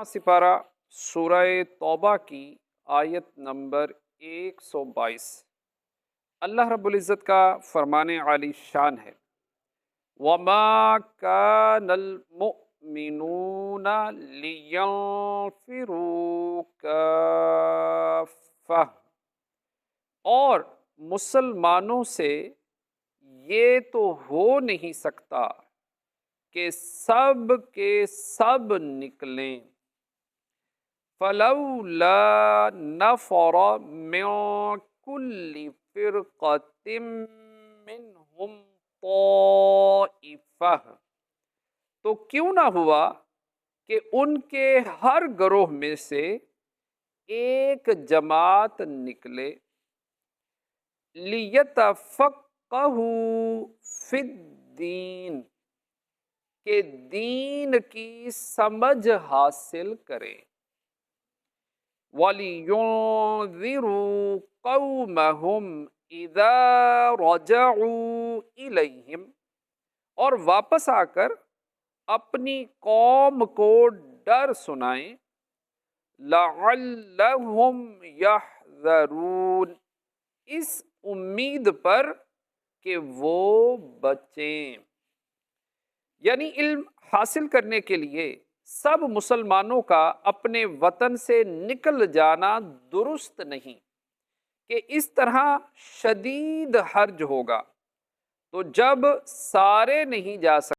सिपारा सूरह तौबा की आयत नंबर 122। अल्लाह रब्बुल इज़्ज़त का फरमाने आली शान है, वमा कानल मुमिनूना लियंफिरू काफ़्फ़ा, और मुसलमानों से ये तो हो नहीं सकता कि सब के सब निकलें। फलौला नफ़र मिन कुल्लि फ़िरक़तिम मिनहुम ताइफ़ा, तो क्यों ना हुआ कि उनके हर ग्रोह में से एक जमात निकले। लियतफ़क़्क़हू फ़िद्दीन, के दीन की समझ हासिल करें। वलियुंज़िरू कौमहुम इज़ा रजऊ इलैहिम, और वापस आकर अपनी कौम को डर सुनाएं। लअल्लहुम यहज़रून, इस उम्मीद पर कि वो बचें। यानी इल्म हासिल करने के लिए सब मुसलमानों का अपने वतन से निकल जाना दुरुस्त नहीं, कि इस तरह शदीद हर्ज होगा। तो जब सारे नहीं जा सकते